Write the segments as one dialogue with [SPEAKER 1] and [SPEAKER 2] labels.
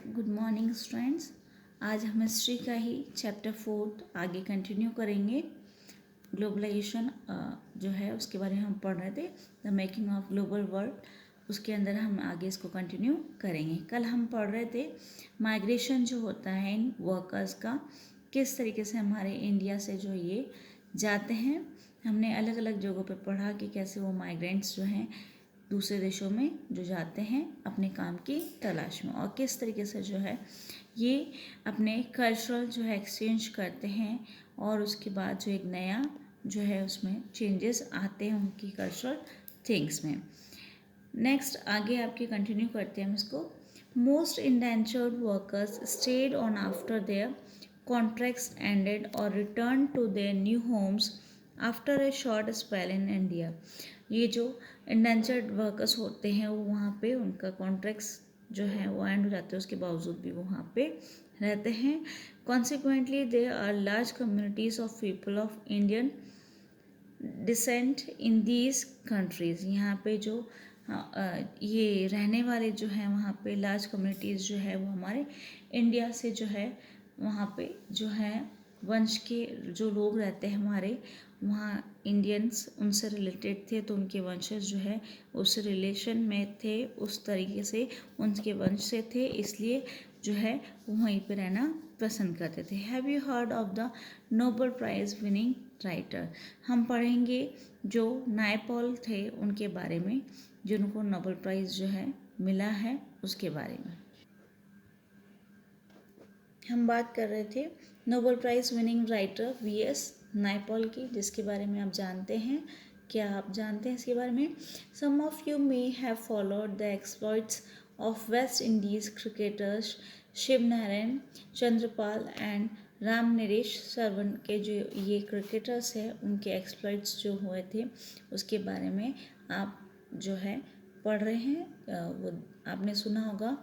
[SPEAKER 1] Good morning students. आज हम history का ही चैप्टर 4 आगे कंटिन्यू करेंगे। ग्लोबलाइजेशन जो है उसके बारे में हम पढ़ रहे थे, the making of global world. उसके अंदर हम आगे इसको कंटिन्यू करेंगे। कल हम पढ़ रहे थे माइग्रेशन जो होता है इन वर्कर्स का, किस तरीके से हमारे इंडिया से जो ये जाते हैं। हमने अलग अलग जगहों पे पढ़ा कि कैसे वो माइग्रेंट्स जो हैं दूसरे देशों में जो जाते हैं अपने काम की तलाश में, और किस तरीके से जो है ये अपने कल्चरल जो है एक्सचेंज करते हैं, और उसके बाद जो एक नया जो है उसमें चेंजेस आते हैं उनकी कल्चरल थिंग्स में। नेक्स्ट आगे आपके कंटिन्यू करते हैं हम इसको। Most indentured workers stayed on after their contracts ended और return to their new homes after a short spell in India. ये जो इंडेंचर्ड वर्कर्स होते हैं वो वहाँ पे उनका कॉन्ट्रैक्ट्स जो है वो एंड हो जाते हैं, उसके बावजूद भी वो वहाँ पे रहते हैं। Consequently there are large communities of people of Indian descent in these countries. यहाँ पे जो ये रहने वाले जो हैं वहाँ पे लार्ज कम्युनिटीज़ जो है वो हमारे इंडिया से जो है वहाँ पे जो है वंश के जो लोग रहते हैं हमारे वहाँ इंडियंस उनसे रिलेटेड थे, तो उनके वंशज जो है उस रिलेशन में थे, उस तरीके से उनके वंश से थे, इसलिए जो है वो वहीं पे रहना पसंद करते थे। Have you heard of the Nobel prize winning writer? हम पढ़ेंगे जो नायपॉल थे उनके बारे में, जिनको नोबेल प्राइज़ जो है मिला है उसके बारे में हम बात कर रहे थे। Nobel prize winning writer VS Naipaul की, जिसके बारे में आप जानते हैं। क्या आप जानते हैं इसके बारे में? Some of you may have followed the exploits of West Indies cricketers Shivnarine Chanderpaul and Ramnaresh Sarwan के जो ये क्रिकेटर्स हैं उनके एक्सप्लॉइट्स जो हुए थे उसके बारे में आप जो है पढ़ रहे हैं। वो आपने सुना होगा,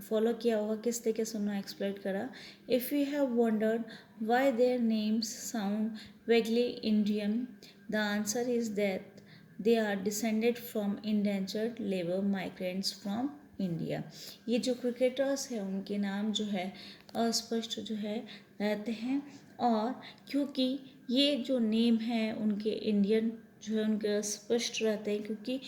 [SPEAKER 1] फॉलो किया होगा किस तरीके से उन्होंने एक्सप्लोर करा। If you have wondered why their names sound vaguely Indian, the answer is that they are descended from indentured labour migrants from India. ये जो क्रिकेटर्स हैं उनके नाम जो है अस्पष्ट जो है रहते हैं, और क्योंकि ये जो नेम है उनके इंडियन जो है उनके स्पष्ट रहते हैं, क्योंकि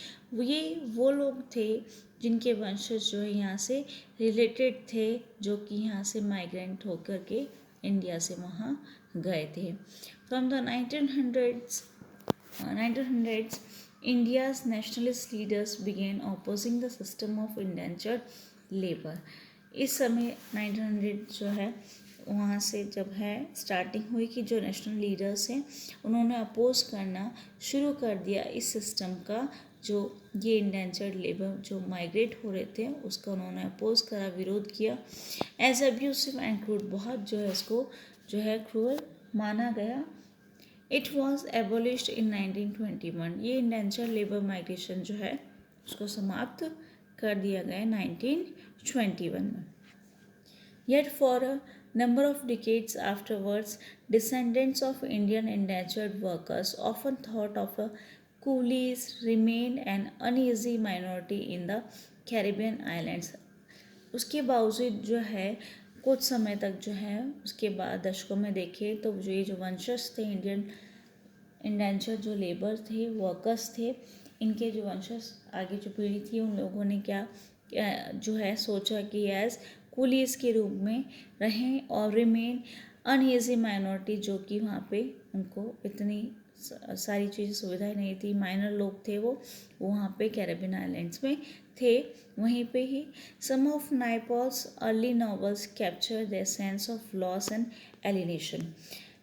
[SPEAKER 1] ये वो लोग थे जिनके वंशज जो है यहाँ से रिलेटेड थे, जो कि यहाँ से माइग्रेंट होकर के इंडिया से वहाँ गए थे। From the 1900s India's nationalist leaders began opposing the system of indentured labor। इस समय 1900 जो है वहाँ से जब है स्टार्टिंग हुई कि जो नेशनल लीडर्स हैं उन्होंने अपोज करना शुरू कर दिया इस सिस्टम का, जो ये इंडेंचर्ड लेबर जो माइग्रेट हो रहे थे उसका उन्होंने अपोज करा, विरोध किया। एज अब्यूसिव एंड क्रूर, बहुत जो है इसको जो है क्रूअल माना गया। इट वॉज एबोलिश्ड इन 1921। ये इंडेंचर्ड लेबर माइग्रेशन जो है उसको समाप्त कर दिया गया 1921 में। Yet for a number of decades afterwards, descendants of Indian indentured workers, often thought of a coolies, remained an uneasy minority in the Caribbean islands। उसके बावजूद जो है कुछ समय तक जो है उसके बाद दशकों में देखे तो जो ये जो वंशज थे इंडियन इंडेंचर जो लेबर थे वर्कर्स थे, इनके जो वंशज आगे जो पीढ़ी थी उन लोगों ने क्या जो है सोचा कि एज कुलीस के रूप में रहें और रिमेन अनईजी माइनॉरिटी, जो कि वहाँ पे उनको इतनी सारी चीज़ें सुविधाएं नहीं थी, माइनर लोग थे वो वहाँ पे कैरेबियन आइलैंड्स में थे। वहीं पे ही some of Naipaul's early novels capture their sense of loss and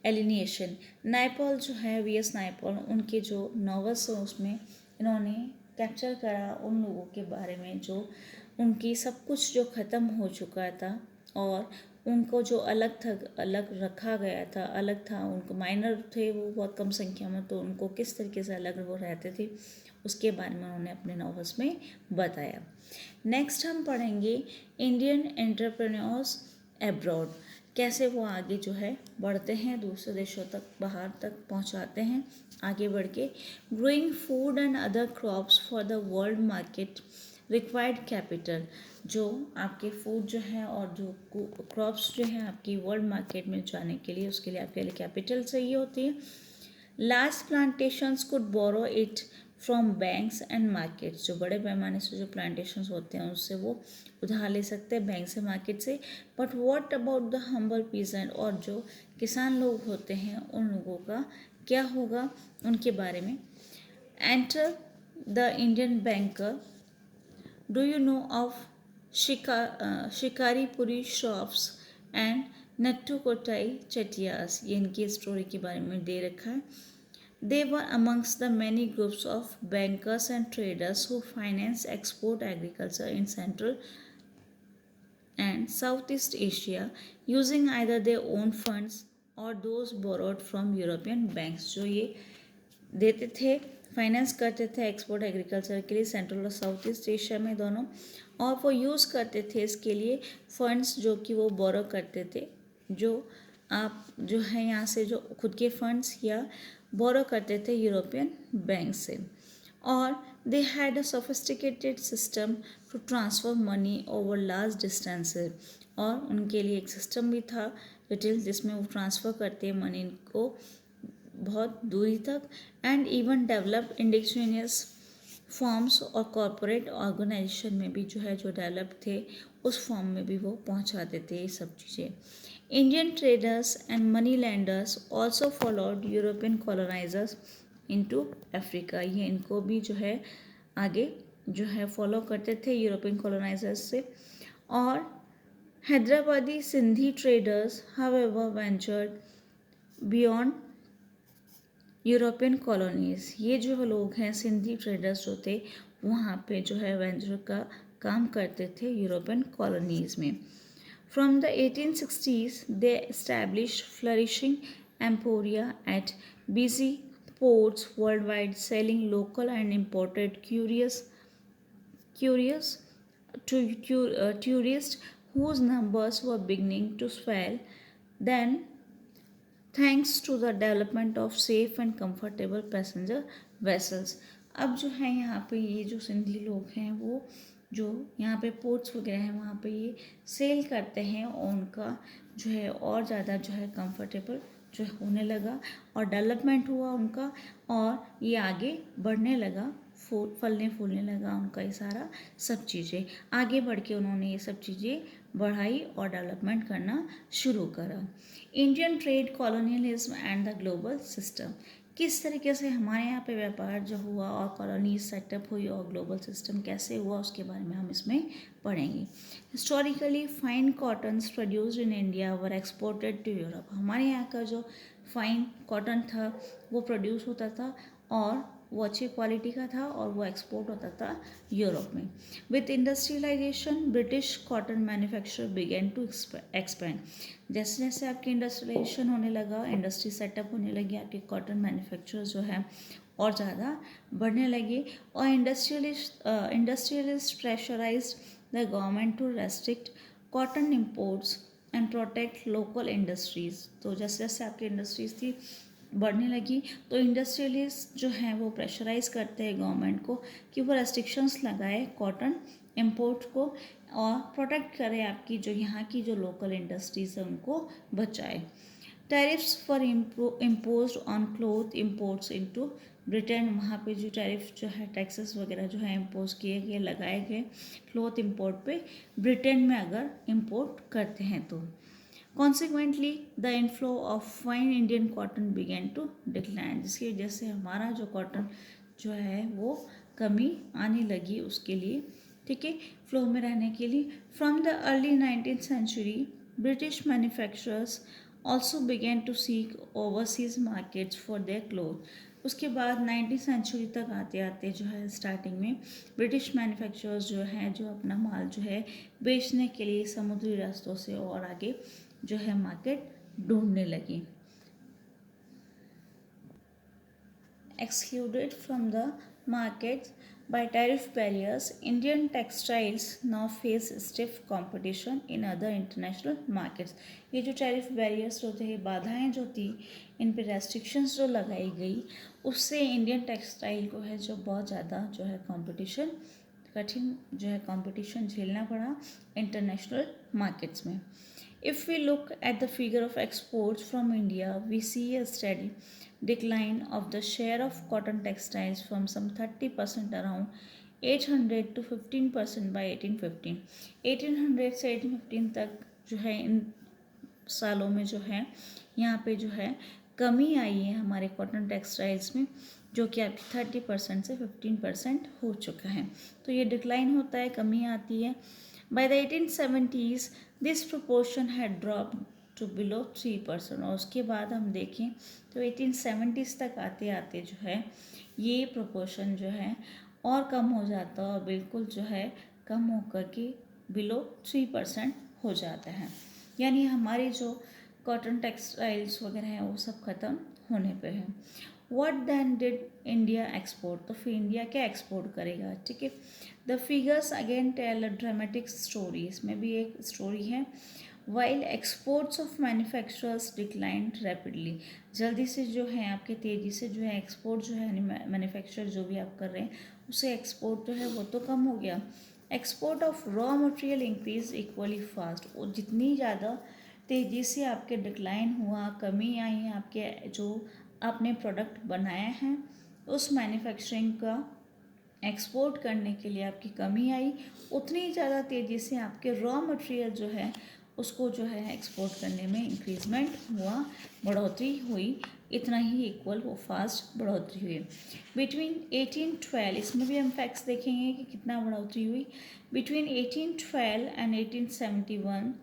[SPEAKER 1] alienation. Naipaul जो है वीएस नायपॉल, उनके जो नॉवेल्स हैं उसमें इन्होंने कैप्चर करा उन लोगों के बारे में जो उनकी सब कुछ जो ख़त्म हो चुका था और उनको जो अलग रखा गया था, अलग था, उनको माइनर थे वो बहुत कम संख्या में, तो उनको किस तरीके से अलग वो रहते थे उसके बारे में उन्होंने अपने नॉवेल्स में बताया। नेक्स्ट हम पढ़ेंगे इंडियन एंटरप्रेन्योर्स एब्रॉड, कैसे वो आगे जो है बढ़ते हैं, दूसरे देशों तक बाहर तक पहुंचाते हैं आगे बढ़ के। Growing food and other crops for the world market required capital, जो आपके फूड जो है और जो क्रॉप्स जो है आपकी वर्ल्ड मार्केट में जाने के लिए, उसके लिए आपके लिए कैपिटल चाहिए होती है। Large plantations could borrow it from banks and markets, जो बड़े पैमाने से जो प्लांटेशंस होते हैं उससे वो उधार ले सकते हैं बैंक से, मार्केट से। But what about the humble peasant, और जो किसान लोग होते हैं उन लोगों का क्या होगा, उनके बारे में। Enter the Indian banker, do you know of Shikarpuri shops and Nattukottai Chettiars, ये इनकी स्टोरी के बारे में दे रखा है। They were amongst the many groups of bankers and traders who financed export agriculture in Central and Southeast Asia using either their own funds or those borrowed from European banks, जो ये देते थे, finance करते थे export agriculture के लिए central और south east Asia में दोनों, और वो यूज़ करते थे इसके लिए फंड्स जो कि वो बोरो करते थे, जो आप जो है यहाँ से जो खुद के फंड्स या बोरो करते थे यूरोपियन बैंक से। और they had a sophisticated system to transfer money over large distances, और उनके लिए एक सिस्टम भी था जटिल जिसमें वो ट्रांसफ़र करते हैं मनी को बहुत दूरी तक। And even develop indigenous forms और कॉरपोरेट ऑर्गेनाइजेशन में भी जो है जो डेवलप थे उस फॉर्म में भी वो पहुंचाते थे ये सब चीज़ें। Indian traders and money landers also followed European colonisers into Africa, ये इनको भी जो है आगे जो है फॉलो करते थे यूरोपियन कॉलोनाइजर्स से। और Hyderabadi Sindhi traders however ventured beyond European colonies, ये जो लोग हैं सिंधी ट्रेडर्स जो थे वहाँ पे जो है वेंचर का काम करते थे यूरोपियन कॉलोनीज में। From the 1860s they established flourishing emporia at busy ports worldwide selling local and imported curious tourists whose numbers were beginning to swell. Then thanks to the development of safe and comfortable passenger vessels, अब जो है यहाँ पे ये जो सिंधी लोग हैं वो जो यहाँ पे पोर्ट्स वगैरह हैं वहाँ पे ये सेल करते हैं और उनका जो है और ज़्यादा जो है कंफर्टेबल जो होने लगा और डेवलपमेंट हुआ उनका, और ये आगे बढ़ने लगा, फलने फूलने लगा उनका ये सारा सब चीज़ें, आगे बढ़ के उन्होंने ये सब चीज़ें बढ़ाई और डेवलपमेंट करना शुरू करा। Indian trade colonialism and the global system, किस तरीके से हमारे यहाँ पे व्यापार जो हुआ और कॉलोनीज सेटअप हुई और ग्लोबल सिस्टम कैसे हुआ उसके बारे में हम इसमें पढ़ेंगे। Historically fine cottons produced in India were exported to Europe, हमारे यहाँ का जो फाइन कॉटन था वो प्रोड्यूस होता था और वो अच्छी क्वालिटी का था और वो एक्सपोर्ट होता था यूरोप में। With industrialisation British cotton manufacture began to expand, जैसे जैसे आपकी इंडस्ट्रियलाइजेशन होने लगा, इंडस्ट्री सेटअप होने लगी, आपके कॉटन मैन्युफैक्चर जो है और ज़्यादा बढ़ने लगे, और industrialist pressurised the government to restrict cotton imports and protect local industries. तो जैसे जैसे आपकी इंडस्ट्रीज़ थी बढ़ने लगी तो इंडस्ट्रियलिस्ट जो हैं वो प्रेशराइज करते हैं गवर्नमेंट को कि वो रेस्ट्रिक्शंस लगाए कॉटन इंपोर्ट को और प्रोटेक्ट करें आपकी जो यहाँ की जो लोकल इंडस्ट्रीज़ है उनको बचाए। Tariffs for imposed on cloth imports into Britain, वहाँ पे जो टैरिफ जो है टैक्सेस वगैरह जो है इम्पोज किए गए लगाए गए क्लोथ इम्पोर्ट पे ब्रिटेन में अगर इम्पोर्ट करते हैं तो। Consequently, the inflow of fine Indian cotton began to decline, जिसकी वजह से हमारा जो कॉटन जो है वो कमी आने लगी उसके लिए, ठीक है, फ्लो में रहने के लिए। From the early 19th century British manufacturers also began to seek overseas markets for their cloth. उसके बाद 19th सेंचुरी तक आते आते जो है स्टार्टिंग में ब्रिटिश मैन्युफैक्चरर्स जो हैं जो अपना माल जो है बेचने के लिए समुद्री रास्तों से और आगे जो है मार्केट ढूंढने लगी। Excluded from the markets by tariff barriers, Indian textiles now face stiff competition in other international markets. ये जो टैरिफ बैरियर्स जो थे, बाधाएं जो थी, इन पे रेस्ट्रिक्शंस जो लगाई गई उससे इंडियन टेक्सटाइल को है जो बहुत ज़्यादा जो है कंपटीशन कठिन जो है कंपटीशन झेलना पड़ा इंटरनेशनल मार्केट्स में. If we look at the figure of exports from India, we see a steady decline of the share of cotton textiles from some 30% around 800 to 15% by 1815. 1800 से 1815 तक जो है इन सालों में जो है यहाँ पे जो है कमी आई है हमारे कॉटन टेक्सटाइल्स में, जो कि आपकी 30% से 15% हो चुका है. तो ये डिक्लाइन होता है, कमी आती है. By the 1870s, this proportion had dropped to below 3%. और उसके बाद हम देखें तो 1870s तक आते आते जो है ये प्रोपोर्शन जो है और कम हो जाता है और बिल्कुल जो है कम होकर के बिलो 3% हो जाता है. यानी हमारे जो कॉटन टेक्सटाइल्स वगैरह हैं वो सब ख़त्म होने पे हैं. What then did India export? तो फिर इंडिया क्या एक्सपोर्ट करेगा, ठीक है. The figures again tell a dramatic story. इसमें भी एक स्टोरी है. While exports of manufacturers declined rapidly. जल्दी से जो है आपके तेज़ी से जो है एक्सपोर्ट जो है मैन्युफैक्चर जो भी आप कर रहे हैं उससे एक्सपोर्ट जो है वो तो कम हो गया. Export of raw material increase equally fast. और जितनी ज़्यादा तेज़ी से आपके डिक्लाइन हुआ, कमी आई है आपके जो आपने प्रोडक्ट बनाए हैं उस मैन्युफैक्चरिंग का एक्सपोर्ट करने के लिए आपकी कमी आई, उतनी ज़्यादा तेज़ी से आपके रॉ मटेरियल जो है उसको जो है एक्सपोर्ट करने में इंक्रीजमेंट हुआ, बढ़ोतरी हुई, इतना ही इक्वल वो फास्ट बढ़ोतरी हुई. बिटवीन 1812, इसमें भी हम फैक्ट्स देखेंगे कि कितना बढ़ोतरी हुई. Between 1812 and 1871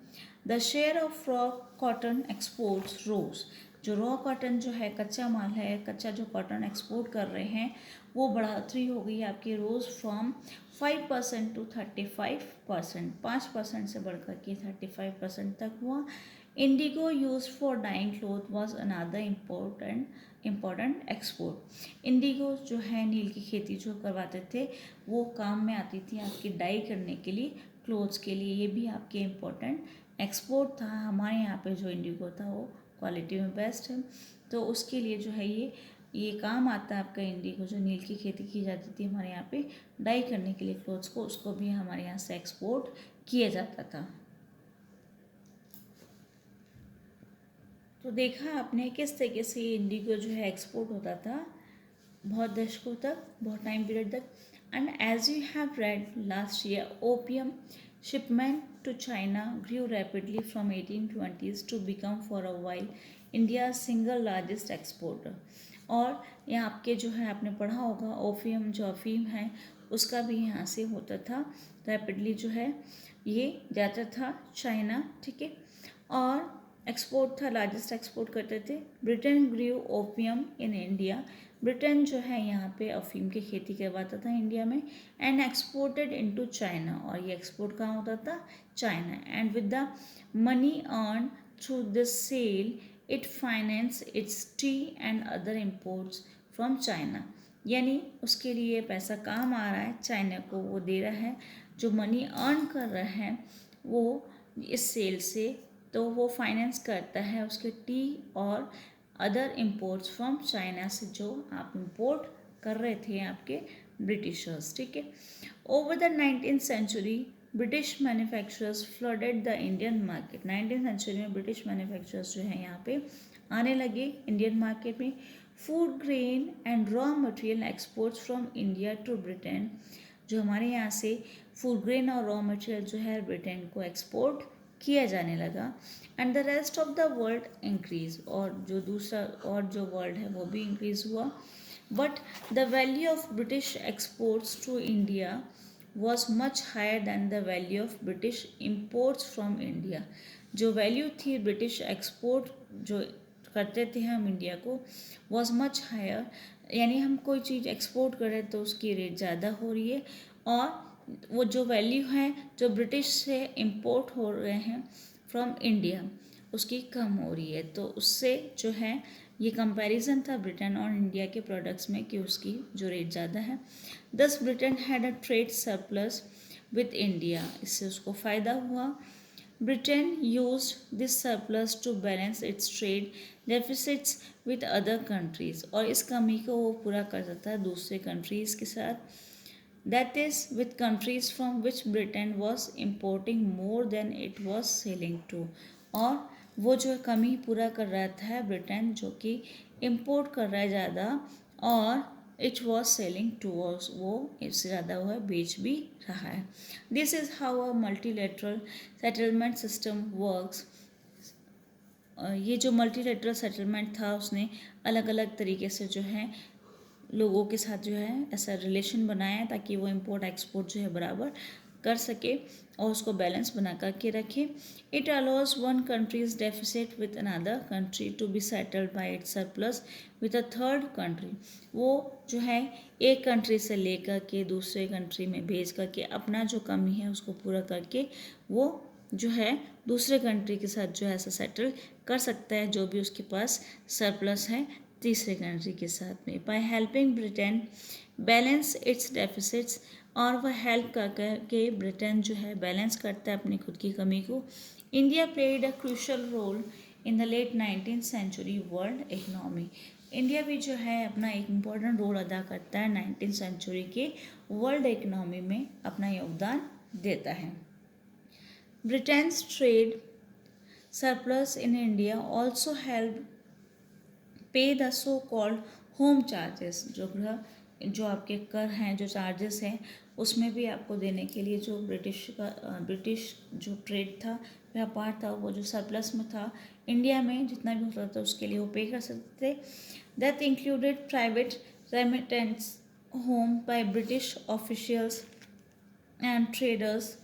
[SPEAKER 1] the share of raw cotton exports rose. जो रॉ कॉटन जो है कच्चा माल है, कच्चा जो कॉटन एक्सपोर्ट कर रहे हैं वो बढ़ोतरी हो गई आपकी रोज़ फ्रॉम 5% टू 35%. 5% से बढ़कर के 35% तक हुआ. Indigo used for dyeing cloth was another important export. Indigo जो है नील की खेती जो करवाते थे वो काम में आती थी आपकी डाई करने के लिए, क्लोथ्स के लिए. ये भी आपके इम्पोर्टेंट एक्सपोर्ट था. हमारे यहाँ पे जो इंडिगो था वो क्वालिटी में बेस्ट है, तो उसके लिए जो है ये काम आता है आपका इंडिगो. जो नील की खेती की जाती थी हमारे यहाँ पे डाई करने के लिए क्लोथ्स को, उसको भी हमारे यहाँ से एक्सपोर्ट किया जाता था. तो देखा आपने किस तरीके से इंडिगो जो है एक्सपोर्ट होता था बहुत दशकों तक, बहुत टाइम पीरियड तक. And as you have read last year opium shipment to China grew rapidly from 1820s to become for a while India's single largest exporter. और यहाँ आपके जो है आपने पढ़ा होगा ओपियम जो अफीम है उसका भी यहाँ से होता था, रैपिडली जो है ये जाता था चाइना, ठीक है. और एक्सपोर्ट था, लार्जेस्ट एक्सपोर्ट करते थे. Britain grew opium in India. Britain जो है यहाँ पे अफीम की खेती करवाता था इंडिया में एंड एक्सपोर्टेड इनटू चाइना. और ये एक्सपोर्ट कहाँ होता था, China. And with the money earn through this sale it finance its tea and other imports from China. यानी उसके लिए पैसा काम आ रहा है, चाइना को वो दे रहा है, जो मनी अर्न कर रहा है वो इस सेल से, तो वो फाइनेंस करता है उसके टी और अदर इम्पोर्ट्स फ्रॉम चाइना से जो आप इम्पोर्ट कर रहे थे आपके ब्रिटिशर्स, ठीक है. Over the 19th century British manufacturers flooded the Indian market. 19th century में ब्रिटिश मैन्युफैक्चरर्स जो है यहाँ पे आने लगे इंडियन मार्केट में. Food grain and raw material exports from India to Britain. जो हमारे यहाँ से फूड ग्रेन और रॉ मटेरियल जो है ब्रिटेन को एक्सपोर्ट किया जाने लगा. And the rest of the world increase. और जो दूसरा और जो वर्ल्ड है वो भी इंक्रीज हुआ. But the value of British exports to India was much higher than the value of British imports from India. जो वैल्यू थी ब्रिटिश एक्सपोर्ट जो करते थे हम इंडिया को वॉज मच हायर. यानी हम कोई चीज़ एक्सपोर्ट कर रहे हैं तो उसकी रेट ज़्यादा हो रही है और वो जो वैल्यू है जो ब्रिटिश से इम्पोर्ट हो रहे हैं फ्रॉम इंडिया उसकी कम हो रही है. तो उससे जो है ये कंपैरिजन था ब्रिटेन और इंडिया के प्रोडक्ट्स में कि उसकी जो रेट ज़्यादा है. Thus Britain had a trade surplus with India. इससे उसको फ़ायदा हुआ. Britain used this surplus to balance its trade deficits with other countries. और इस कमी को वो पूरा करता था दूसरे कंट्रीज़ के साथ. That is with countries from which Britain was importing more than it was selling to. और वो जो कमी पूरा कर रहा था ब्रिटेन, जो कि इम्पोर्ट कर रहा है ज़्यादा, और इट वॉज सेलिंग टू, वो इससे ज़्यादा वो है बेच भी रहा है। This is how a multilateral settlement system works. ये जो मल्टीलेटरल सेटलमेंट था उसने अलग अलग तरीके से जो है लोगों के साथ जो है ऐसा रिलेशन बनाया ताकि वो इम्पोर्ट एक्सपोर्ट जो है बराबर कर सके और उसको बैलेंस बना करके रखे। It allows one country's deficit with another country to be settled by its surplus with a third country. वो जो है एक कंट्री से लेकर के दूसरे कंट्री में भेज करके अपना जो कमी है उसको पूरा करके वो जो है दूसरे कंट्री के साथ जो है ऐसा सेटल कर सकता है जो भी उसके पास सरप्लस है तीसरे कंट्री के साथ में। By helping Britain balance it's deficits, और वह हेल्प कर के ब्रिटेन जो है बैलेंस करता है अपनी खुद की कमी को। India played a crucial role in the late 19th century world economy. India भी जो है अपना एक इम्पॉर्टेंट रोल अदा करता है 19th सेंचुरी के वर्ल्ड इकनॉमी में अपना योगदान देता है। Britain's trade surplus in India also helped pay the so-called home charges। जो आपके कर हैं, जो चार्जेस हैं, उसमें भी आपको देने के लिए जो ब्रिटिश जो ट्रेड था, व्यापार था, वो जो सरप्लस में था इंडिया में जितना भी होता था उसके लिए वो पे कर सकते थे। That included private remittance home by British officials and traders,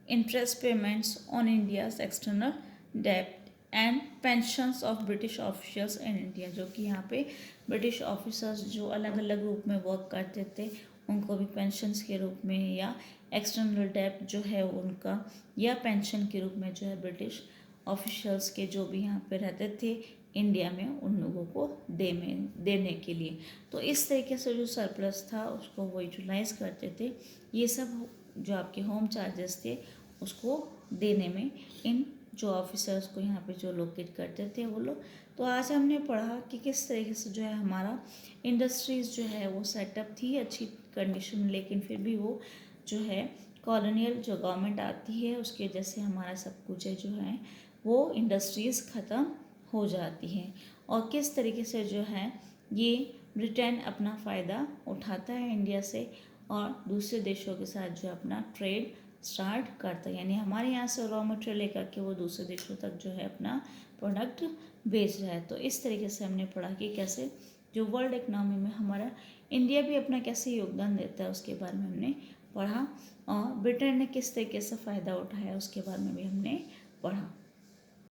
[SPEAKER 1] interest payments on India's external debt and pensions of British officials in India। जो कि यहाँ पे ब्रिटिश ऑफिसर्स जो अलग अलग रूप में वर्क करते थे उनको भी पेंशन्स के रूप में या एक्सटर्नल डेब्ट जो है उनका या पेंशन के रूप में जो है ब्रिटिश ऑफिशियल्स के जो भी यहाँ पे रहते थे इंडिया में उन लोगों को देने के लिए। तो इस तरीके से जो सरप्लस था उसको वो यूटिलाइज करते थे। ये सब जो आपके होम चार्जेस थे उसको देने में इन जो ऑफिसर्स को यहाँ पे जो लोकेट करते थे वो लोग। तो आज हमने पढ़ा कि किस तरीके से जो है हमारा इंडस्ट्रीज़ जो है वो सेटअप थी अच्छी कंडीशन में, लेकिन फिर भी वो जो है कॉलोनियल जो गवर्नमेंट आती है उसकी वजह से हमारा सब कुछ है जो है वो इंडस्ट्रीज़ ख़त्म हो जाती हैं। और किस तरीके से जो है ये ब्रिटेन अपना फ़ायदा उठाता है इंडिया से और दूसरे देशों के साथ जो अपना ट्रेड स्टार्ट करता है, यानी हमारे यहाँ से रॉ मटेरियल लेकर के वो दूसरे देशों तक जो है अपना प्रोडक्ट बेच रहा है। तो इस तरीके से हमने पढ़ा कि कैसे जो वर्ल्ड इकनॉमी में हमारा इंडिया भी अपना कैसे योगदान देता है उसके बारे में हमने पढ़ा, और ब्रिटेन ने किस तरीके से फ़ायदा उठाया उसके बारे में भी हमने पढ़ा।